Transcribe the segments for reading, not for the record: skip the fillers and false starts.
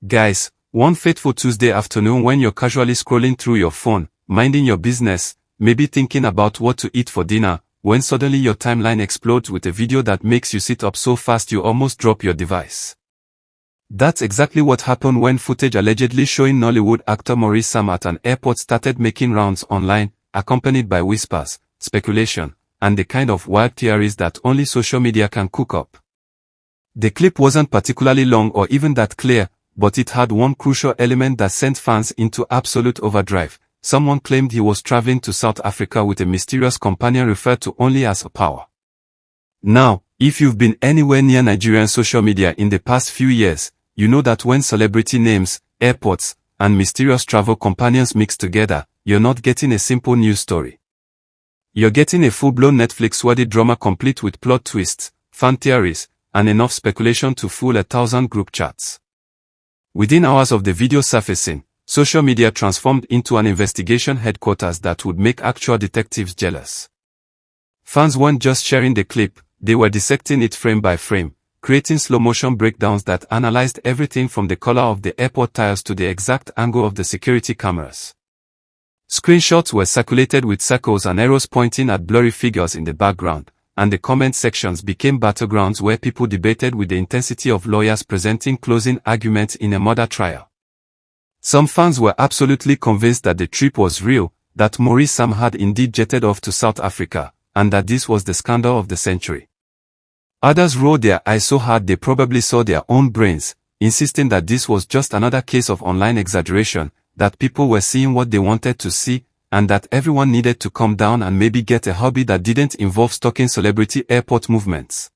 Guys, one fateful Tuesday afternoon when you're casually scrolling through your phone, minding your business, maybe thinking about what to eat for dinner, when suddenly your timeline explodes with a video that makes you sit up so fast you almost drop your device. That's exactly what happened when footage allegedly showing Nollywood actor Maurice Sam at an airport started making rounds online, accompanied by whispers, speculation, and the kind of wild theories that only social media can cook up. The clip wasn't particularly long or even that clear, but it had one crucial element that sent fans into absolute overdrive. Someone claimed he was traveling to South Africa with a mysterious companion referred to only as a power. Now, if you've been anywhere near Nigerian social media in the past few years, you know that when celebrity names, airports, and mysterious travel companions mix together, you're not getting a simple news story. You're getting a full-blown Netflix-worthy drama complete with plot twists, fan theories, and enough speculation to fool 1,000 group chats. Within hours of the video surfacing, social media transformed into an investigation headquarters that would make actual detectives jealous. Fans weren't just sharing the clip, they were dissecting it frame by frame, creating slow-motion breakdowns that analyzed everything from the color of the airport tires to the exact angle of the security cameras. Screenshots were circulated with circles and arrows pointing at blurry figures in the background, and the comment sections became battlegrounds where people debated with the intensity of lawyers presenting closing arguments in a murder trial. Some fans were absolutely convinced that the trip was real, that Maurice Sam had indeed jetted off to South Africa, and that this was the scandal of the century. Others rolled their eyes so hard they probably saw their own brains, insisting that this was just another case of online exaggeration, that people were seeing what they wanted to see, and that everyone needed to calm down and maybe get a hobby that didn't involve stalking celebrity airport movements.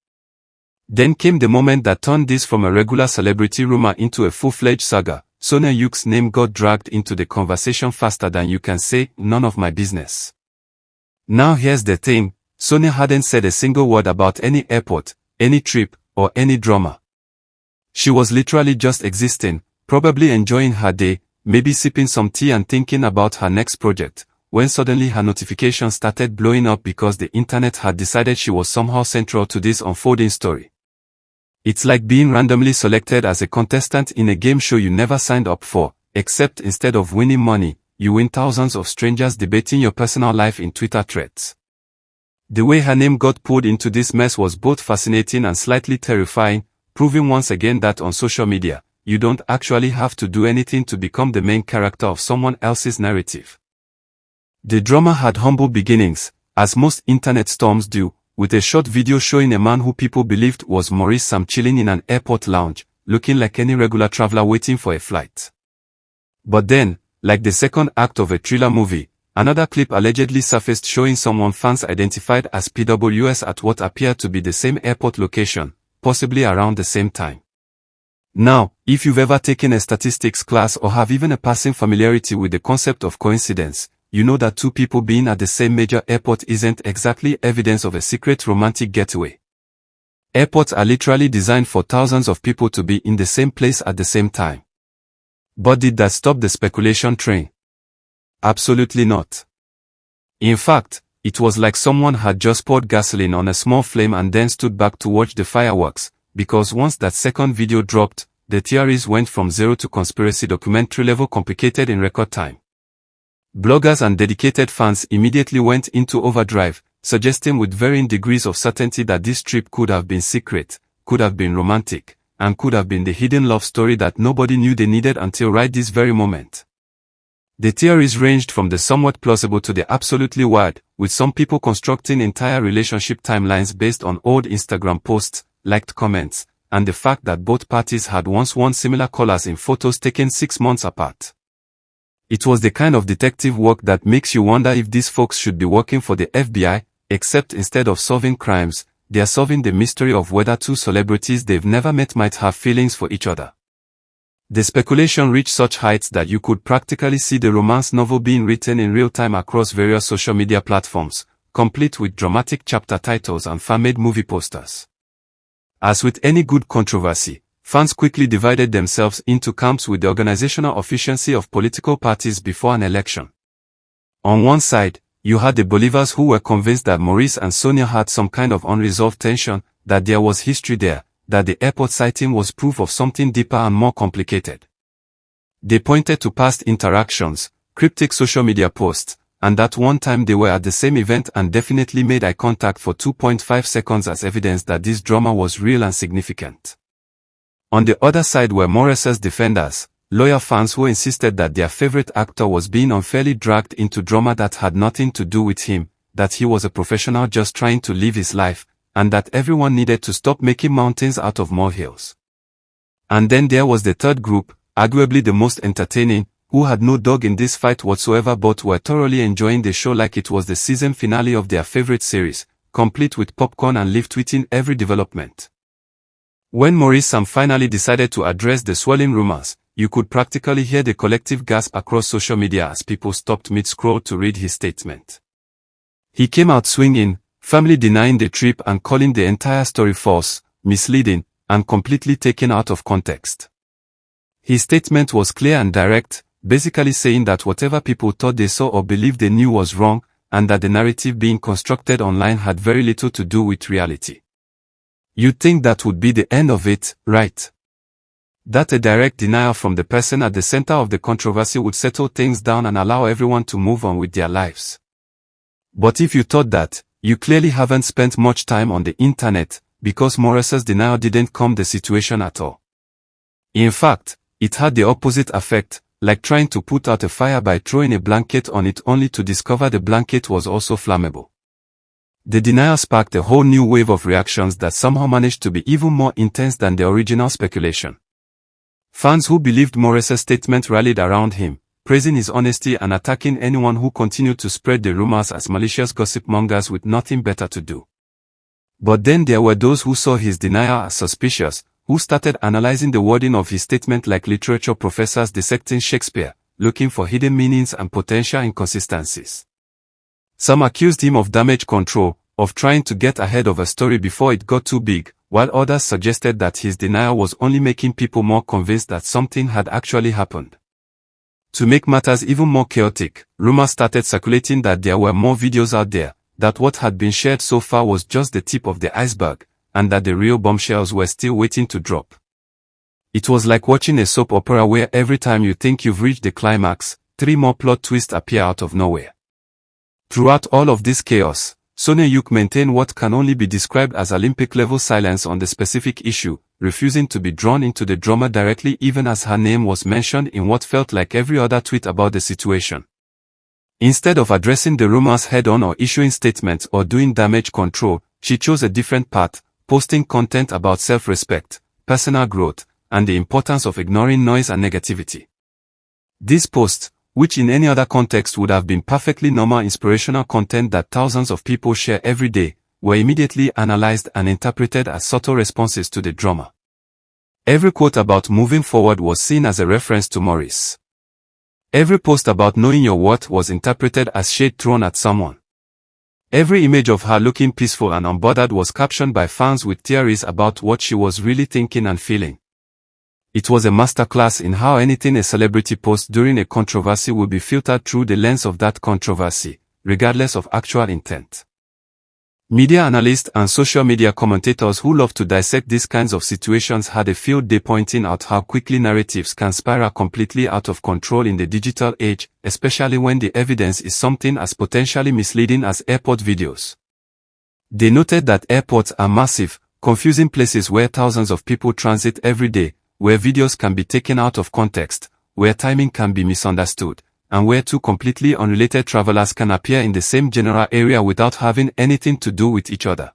Then came the moment that turned this from a regular celebrity rumor into a full-fledged saga. Sonia Yuke's name got dragged into the conversation faster than you can say, "None of my business." Now here's the thing, Sonia hadn't said a single word about any airport, any trip, or any drama. She was literally just existing, probably enjoying her day, maybe sipping some tea and thinking about her next project, when suddenly her notifications started blowing up because the internet had decided she was somehow central to this unfolding story. It's like being randomly selected as a contestant in a game show you never signed up for, except instead of winning money, you win thousands of strangers debating your personal life in Twitter threads. The way her name got pulled into this mess was both fascinating and slightly terrifying, proving once again that on social media, you don't actually have to do anything to become the main character of someone else's narrative. The drama had humble beginnings, as most internet storms do, with a short video showing a man who people believed was Maurice Sam chilling in an airport lounge, looking like any regular traveler waiting for a flight. But then, like the second act of a thriller movie, another clip allegedly surfaced showing someone fans identified as PWS at what appeared to be the same airport location, possibly around the same time. Now, if you've ever taken a statistics class or have even a passing familiarity with the concept of coincidence, you know that two people being at the same major airport isn't exactly evidence of a secret romantic getaway. Airports are literally designed for thousands of people to be in the same place at the same time. But did that stop the speculation train? Absolutely not. In fact, it was like someone had just poured gasoline on a small flame and then stood back to watch the fireworks, because once that second video dropped, the theories went from zero to conspiracy documentary level complicated in record time. Bloggers and dedicated fans immediately went into overdrive, suggesting with varying degrees of certainty that this trip could have been secret, could have been romantic, and could have been the hidden love story that nobody knew they needed until right this very moment. The theories ranged from the somewhat plausible to the absolutely wild, with some people constructing entire relationship timelines based on old Instagram posts, liked comments, and the fact that both parties had once worn similar colors in photos taken 6 months apart. It was the kind of detective work that makes you wonder if these folks should be working for the FBI, except instead of solving crimes, they are solving the mystery of whether two celebrities they've never met might have feelings for each other. The speculation reached such heights that you could practically see the romance novel being written in real time across various social media platforms, complete with dramatic chapter titles and fan-made movie posters. As with any good controversy, fans quickly divided themselves into camps with the organizational efficiency of political parties before an election. On one side, you had the believers who were convinced that Maurice and Sonia had some kind of unresolved tension, that there was history there, that the airport sighting was proof of something deeper and more complicated. They pointed to past interactions, cryptic social media posts, and that one time they were at the same event and definitely made eye contact for 2.5 seconds as evidence that this drama was real and significant. On the other side were Morris's defenders, loyal fans who insisted that their favorite actor was being unfairly dragged into drama that had nothing to do with him, that he was a professional just trying to live his life, and that everyone needed to stop making mountains out of molehills. And then there was the third group, arguably the most entertaining, who had no dog in this fight whatsoever but were thoroughly enjoying the show like it was the season finale of their favorite series, complete with popcorn and live-tweeting every development. When Maurice Sam finally decided to address the swirling rumors, you could practically hear the collective gasp across social media as people stopped mid-scroll to read his statement. He came out swinging, firmly denying the trip and calling the entire story false, misleading, and completely taken out of context. His statement was clear and direct, basically saying that whatever people thought they saw or believed they knew was wrong, and that the narrative being constructed online had very little to do with reality. You'd think that would be the end of it, right? That a direct denial from the person at the center of the controversy would settle things down and allow everyone to move on with their lives. But if you thought that, you clearly haven't spent much time on the internet, because Morris's denial didn't calm the situation at all. In fact, it had the opposite effect, like trying to put out a fire by throwing a blanket on it only to discover the blanket was also flammable. The denial sparked a whole new wave of reactions that somehow managed to be even more intense than the original speculation. Fans who believed Morris's statement rallied around him, praising his honesty and attacking anyone who continued to spread the rumors as malicious gossip mongers with nothing better to do. But then there were those who saw his denial as suspicious, who started analyzing the wording of his statement like literature professors dissecting Shakespeare, looking for hidden meanings and potential inconsistencies. Some accused him of damage control, of trying to get ahead of a story before it got too big, while others suggested that his denial was only making people more convinced that something had actually happened. To make matters even more chaotic, rumors started circulating that there were more videos out there, that what had been shared so far was just the tip of the iceberg, and that the real bombshells were still waiting to drop. It was like watching a soap opera where every time you think you've reached the climax, 3 more plot twists appear out of nowhere. Throughout all of this chaos, Sonia Yuk maintained what can only be described as Olympic-level silence on the specific issue, refusing to be drawn into the drama directly even as her name was mentioned in what felt like every other tweet about the situation. Instead of addressing the rumors head-on or issuing statements or doing damage control, she chose a different path, posting content about self-respect, personal growth, and the importance of ignoring noise and negativity. These posts, which in any other context would have been perfectly normal inspirational content that thousands of people share every day, were immediately analyzed and interpreted as subtle responses to the drama. Every quote about moving forward was seen as a reference to Maurice. Every post about knowing your worth was interpreted as shade thrown at someone. Every image of her looking peaceful and unbothered was captioned by fans with theories about what she was really thinking and feeling. It was a masterclass in how anything a celebrity posts during a controversy will be filtered through the lens of that controversy, regardless of actual intent. Media analysts and social media commentators who love to dissect these kinds of situations had a field day pointing out how quickly narratives can spiral completely out of control in the digital age, especially when the evidence is something as potentially misleading as airport videos. They noted that airports are massive, confusing places where thousands of people transit every day, where videos can be taken out of context, where timing can be misunderstood, and where 2 completely unrelated travelers can appear in the same general area without having anything to do with each other.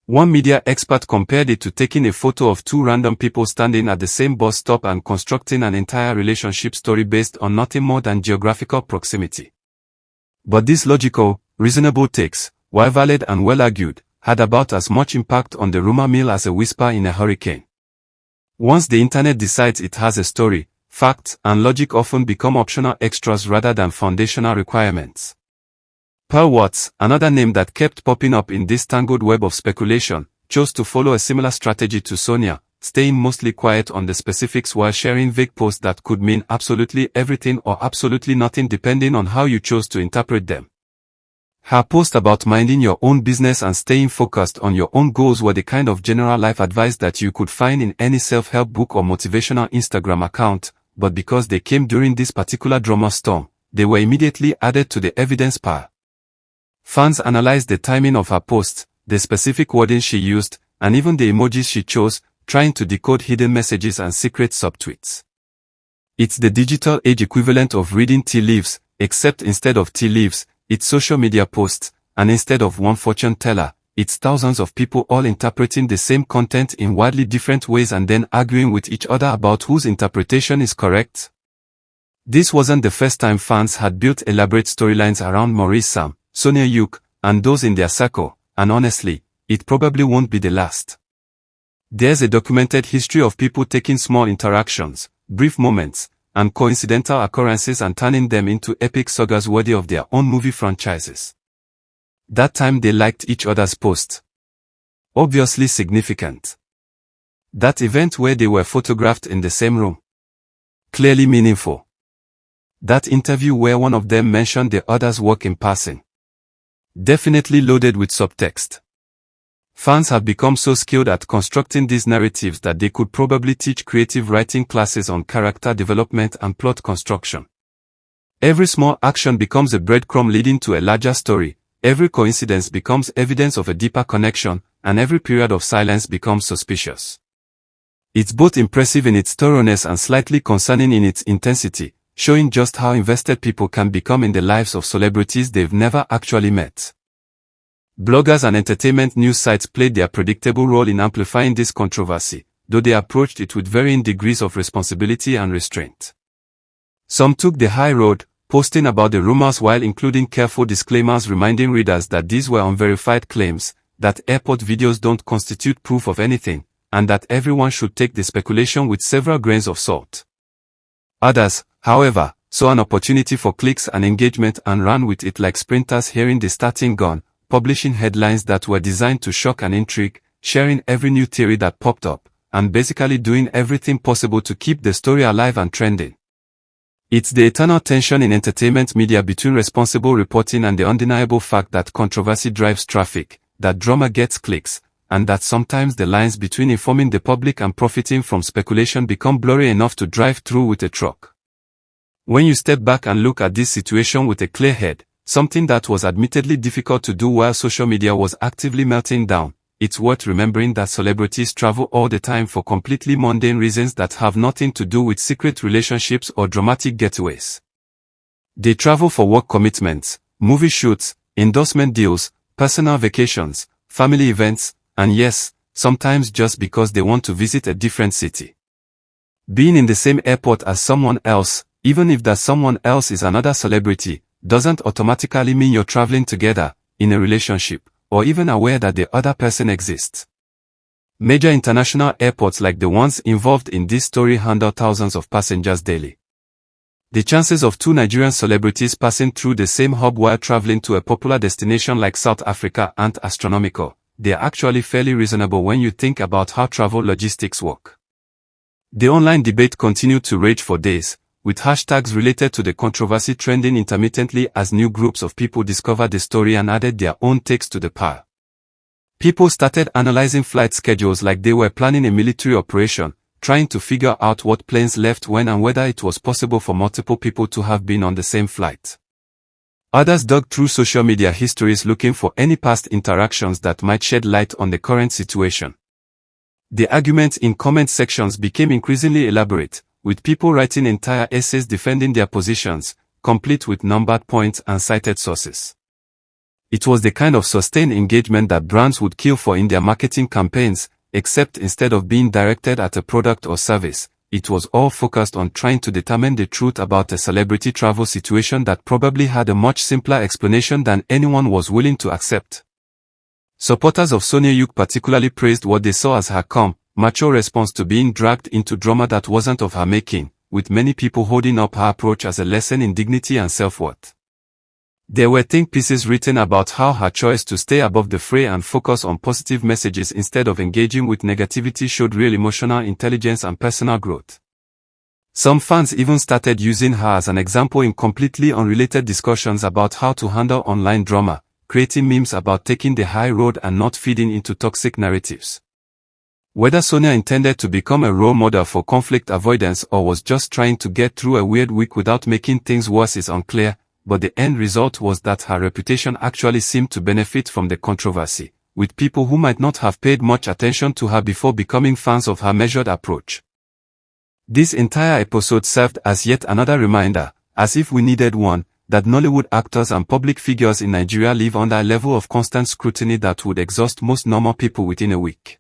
One media expert compared it to taking a photo of 2 random people standing at the same bus stop and constructing an entire relationship story based on nothing more than geographical proximity. But these logical, reasonable takes, while valid and well argued, had about as much impact on the rumor mill as a whisper in a hurricane. Once the internet decides it has a story, facts and logic often become optional extras rather than foundational requirements. Pearl Watts, another name that kept popping up in this tangled web of speculation, chose to follow a similar strategy to Sonia, staying mostly quiet on the specifics while sharing vague posts that could mean absolutely everything or absolutely nothing depending on how you chose to interpret them. Her post about minding your own business and staying focused on your own goals were the kind of general life advice that you could find in any self-help book or motivational Instagram account, but because they came during this particular drama storm, they were immediately added to the evidence pile. Fans analyzed the timing of her posts, the specific wording she used, and even the emojis she chose, trying to decode hidden messages and secret subtweets. It's the digital age equivalent of reading tea leaves, except instead of tea leaves, it's social media posts, and instead of one fortune teller, it's thousands of people all interpreting the same content in wildly different ways and then arguing with each other about whose interpretation is correct. This wasn't the first time fans had built elaborate storylines around Maurice Sam, Sonia Yuk, and those in their circle, and honestly, it probably won't be the last. There's a documented history of people taking small interactions, brief moments, and coincidental occurrences and turning them into epic sagas worthy of their own movie franchises. That time they liked each other's post. Obviously significant. That event where they were photographed in the same room. Clearly meaningful. That interview where one of them mentioned the other's work in passing. Definitely loaded with subtext. Fans have become so skilled at constructing these narratives that they could probably teach creative writing classes on character development and plot construction. Every small action becomes a breadcrumb leading to a larger story, every coincidence becomes evidence of a deeper connection, and every period of silence becomes suspicious. It's both impressive in its thoroughness and slightly concerning in its intensity, showing just how invested people can become in the lives of celebrities they've never actually met. Bloggers and entertainment news sites played their predictable role in amplifying this controversy, though they approached it with varying degrees of responsibility and restraint. Some took the high road, posting about the rumors while including careful disclaimers reminding readers that these were unverified claims, that airport videos don't constitute proof of anything, and that everyone should take the speculation with several grains of salt. Others, however, saw an opportunity for clicks and engagement and ran with it like sprinters hearing the starting gun, publishing headlines that were designed to shock and intrigue, sharing every new theory that popped up, and basically doing everything possible to keep the story alive and trending. It's the eternal tension in entertainment media between responsible reporting and the undeniable fact that controversy drives traffic, that drama gets clicks, and that sometimes the lines between informing the public and profiting from speculation become blurry enough to drive through with a truck. When you step back and look at this situation with a clear head, something that was admittedly difficult to do while social media was actively melting down, it's worth remembering that celebrities travel all the time for completely mundane reasons that have nothing to do with secret relationships or dramatic getaways. They travel for work commitments, movie shoots, endorsement deals, personal vacations, family events, and yes, sometimes just because they want to visit a different city. Being in the same airport as someone else, even if that someone else is another celebrity, doesn't automatically mean you're traveling together, in a relationship, or even aware that the other person exists. Major international airports like the ones involved in this story handle thousands of passengers daily. The chances of two Nigerian celebrities passing through the same hub while traveling to a popular destination like South Africa aren't astronomical. They're actually fairly reasonable when you think about how travel logistics work. The online debate continued to rage for days, with hashtags related to the controversy trending intermittently as new groups of people discovered the story and added their own takes to the pile. People started analyzing flight schedules like they were planning a military operation, trying to figure out what planes left when and whether it was possible for multiple people to have been on the same flight. Others dug through social media histories looking for any past interactions that might shed light on the current situation. The arguments in comment sections became increasingly elaborate, with people writing entire essays defending their positions, complete with numbered points and cited sources. It was the kind of sustained engagement that brands would kill for in their marketing campaigns, except instead of being directed at a product or service, it was all focused on trying to determine the truth about a celebrity travel situation that probably had a much simpler explanation than anyone was willing to accept. Supporters of Sonia Yuk particularly praised what they saw as her calm, mature response to being dragged into drama that wasn't of her making, with many people holding up her approach as a lesson in dignity and self-worth. There were think pieces written about how her choice to stay above the fray and focus on positive messages instead of engaging with negativity showed real emotional intelligence and personal growth. Some fans even started using her as an example in completely unrelated discussions about how to handle online drama, creating memes about taking the high road and not feeding into toxic narratives. Whether Sonia intended to become a role model for conflict avoidance or was just trying to get through a weird week without making things worse is unclear, but the end result was that her reputation actually seemed to benefit from the controversy, with people who might not have paid much attention to her before becoming fans of her measured approach. This entire episode served as yet another reminder, as if we needed one, that Nollywood actors and public figures in Nigeria live under a level of constant scrutiny that would exhaust most normal people within a week.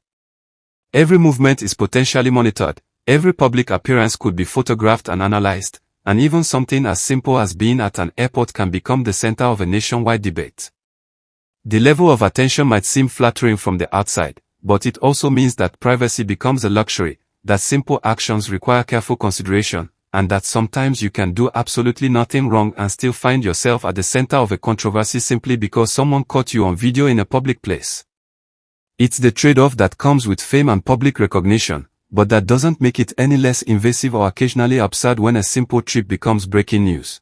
Every movement is potentially monitored, every public appearance could be photographed and analyzed, and even something as simple as being at an airport can become the center of a nationwide debate. The level of attention might seem flattering from the outside, but it also means that privacy becomes a luxury, that simple actions require careful consideration, and that sometimes you can do absolutely nothing wrong and still find yourself at the center of a controversy simply because someone caught you on video in a public place. It's the trade-off that comes with fame and public recognition, but that doesn't make it any less invasive or occasionally absurd when a simple trip becomes breaking news.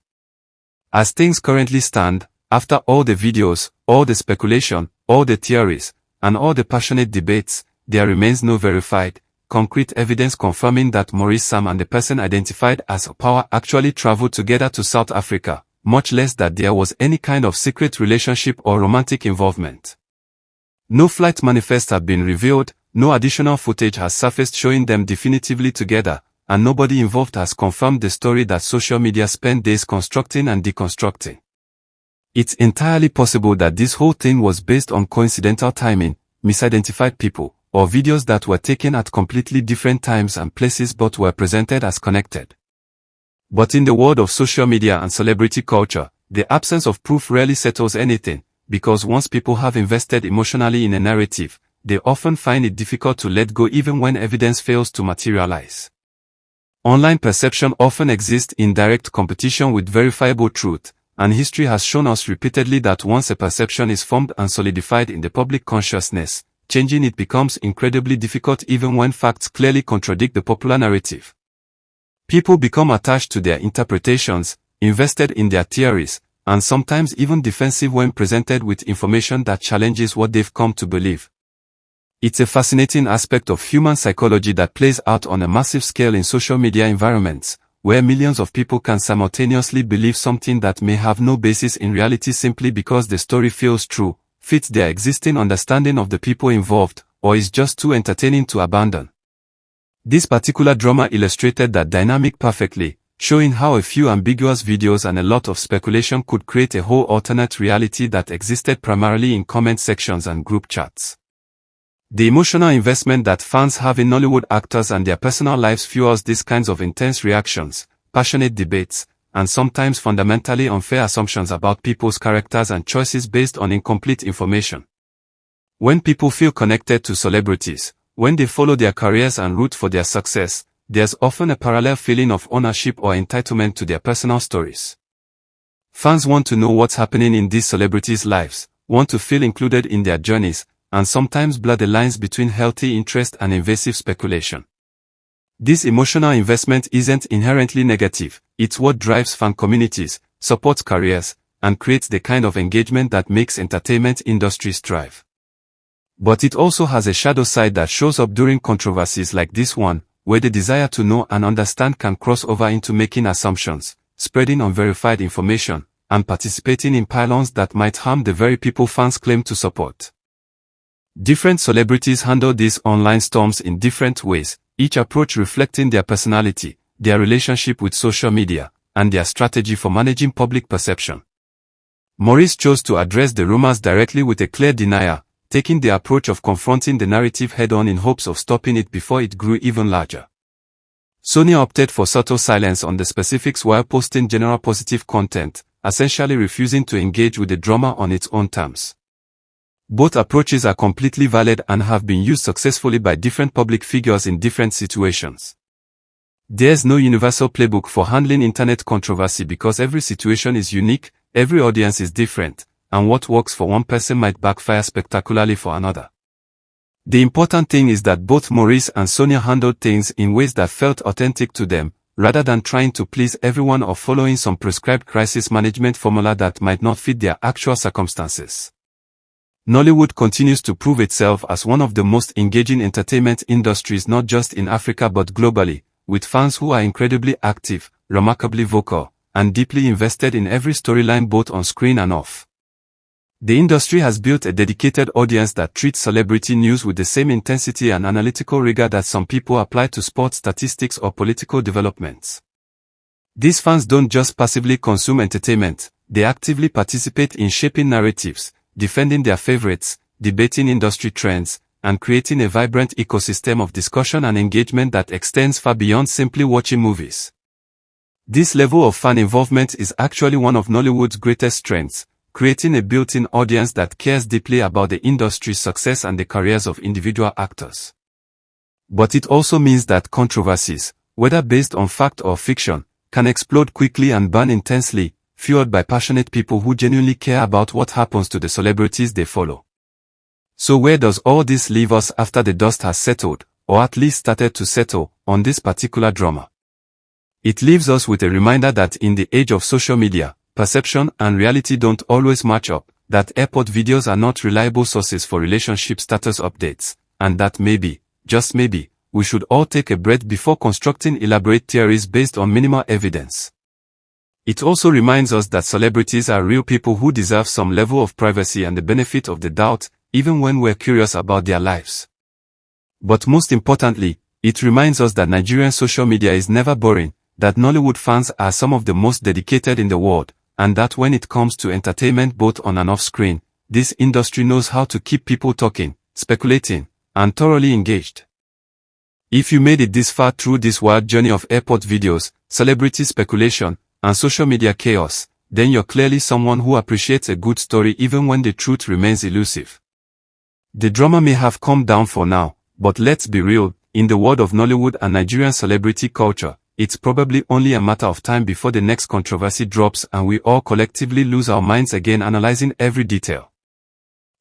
As things currently stand, after all the videos, all the speculation, all the theories, and all the passionate debates, there remains no verified, concrete evidence confirming that Maurice Sam and the person identified as Power actually traveled together to South Africa, much less that there was any kind of secret relationship or romantic involvement. No flight manifests have been revealed, no additional footage has surfaced showing them definitively together, and nobody involved has confirmed the story that social media spent days constructing and deconstructing. It's entirely possible that this whole thing was based on coincidental timing, misidentified people, or videos that were taken at completely different times and places but were presented as connected. But in the world of social media and celebrity culture, the absence of proof rarely settles anything, because once people have invested emotionally in a narrative, they often find it difficult to let go even when evidence fails to materialize. Online perception often exists in direct competition with verifiable truth, and history has shown us repeatedly that once a perception is formed and solidified in the public consciousness, changing it becomes incredibly difficult even when facts clearly contradict the popular narrative. People become attached to their interpretations, invested in their theories, and sometimes even defensive when presented with information that challenges what they've come to believe. It's a fascinating aspect of human psychology that plays out on a massive scale in social media environments, where millions of people can simultaneously believe something that may have no basis in reality simply because the story feels true, fits their existing understanding of the people involved, or is just too entertaining to abandon. This particular drama illustrated that dynamic perfectly, showing how a few ambiguous videos and a lot of speculation could create a whole alternate reality that existed primarily in comment sections and group chats. The emotional investment that fans have in Nollywood actors and their personal lives fuels these kinds of intense reactions, passionate debates, and sometimes fundamentally unfair assumptions about people's characters and choices based on incomplete information. When people feel connected to celebrities, when they follow their careers and root for their success, there's often a parallel feeling of ownership or entitlement to their personal stories. Fans want to know what's happening in these celebrities' lives, want to feel included in their journeys, and sometimes blur the lines between healthy interest and invasive speculation. This emotional investment isn't inherently negative, it's what drives fan communities, supports careers, and creates the kind of engagement that makes entertainment industries thrive. But it also has a shadow side that shows up during controversies like this one, where the desire to know and understand can cross over into making assumptions, spreading unverified information, and participating in pylons that might harm the very people fans claim to support. Different celebrities handle these online storms in different ways, each approach reflecting their personality, their relationship with social media, and their strategy for managing public perception. Maurice chose to address the rumors directly with a clear denial, taking the approach of confronting the narrative head-on in hopes of stopping it before it grew even larger. Sonia opted for subtle silence on the specifics while posting general positive content, essentially refusing to engage with the drama on its own terms. Both approaches are completely valid and have been used successfully by different public figures in different situations. There's no universal playbook for handling internet controversy because every situation is unique, every audience is different, and what works for one person might backfire spectacularly for another. The important thing is that both Maurice and Sonia handled things in ways that felt authentic to them, rather than trying to please everyone or following some prescribed crisis management formula that might not fit their actual circumstances. Nollywood continues to prove itself as one of the most engaging entertainment industries not just in Africa but globally, with fans who are incredibly active, remarkably vocal, and deeply invested in every storyline both on screen and off. The industry has built a dedicated audience that treats celebrity news with the same intensity and analytical rigor that some people apply to sports statistics or political developments. These fans don't just passively consume entertainment, they actively participate in shaping narratives, defending their favorites, debating industry trends, and creating a vibrant ecosystem of discussion and engagement that extends far beyond simply watching movies. This level of fan involvement is actually one of Nollywood's greatest strengths, creating a built-in audience that cares deeply about the industry's success and the careers of individual actors. But it also means that controversies, whether based on fact or fiction, can explode quickly and burn intensely, fueled by passionate people who genuinely care about what happens to the celebrities they follow. So where does all this leave us after the dust has settled, or at least started to settle, on this particular drama? It leaves us with a reminder that in the age of social media, perception and reality don't always match up, that airport videos are not reliable sources for relationship status updates, and that maybe, just maybe, we should all take a breath before constructing elaborate theories based on minimal evidence. It also reminds us that celebrities are real people who deserve some level of privacy and the benefit of the doubt, even when we're curious about their lives. But most importantly, it reminds us that Nigerian social media is never boring, that Nollywood fans are some of the most dedicated in the world, and that when it comes to entertainment both on and off screen, this industry knows how to keep people talking, speculating, and thoroughly engaged. If you made it this far through this wild journey of airport videos, celebrity speculation, and social media chaos, then you're clearly someone who appreciates a good story even when the truth remains elusive. The drama may have calmed down for now, but let's be real, in the world of Nollywood and Nigerian celebrity culture, it's probably only a matter of time before the next controversy drops and we all collectively lose our minds again analyzing every detail.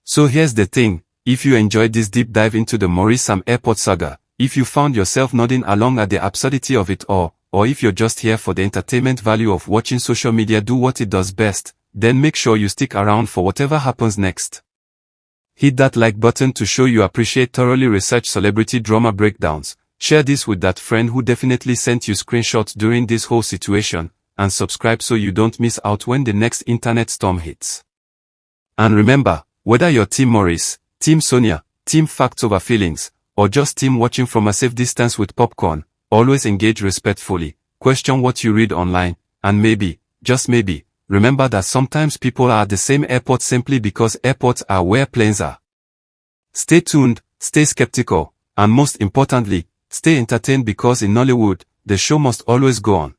So here's the thing, if you enjoyed this deep dive into the Maurice Sam Airport saga, if you found yourself nodding along at the absurdity of it all, or if you're just here for the entertainment value of watching social media do what it does best, then make sure you stick around for whatever happens next. Hit that like button to show you appreciate thoroughly researched celebrity drama breakdowns, share this with that friend who definitely sent you screenshots during this whole situation, and subscribe so you don't miss out when the next internet storm hits. And remember, whether you're Team Maurice, Team Sonia, Team Facts Over Feelings, or just team watching from a safe distance with popcorn, always engage respectfully, question what you read online, and maybe, just maybe, remember that sometimes people are at the same airport simply because airports are where planes are. Stay tuned, stay skeptical, and most importantly, stay entertained because in Nollywood, the show must always go on.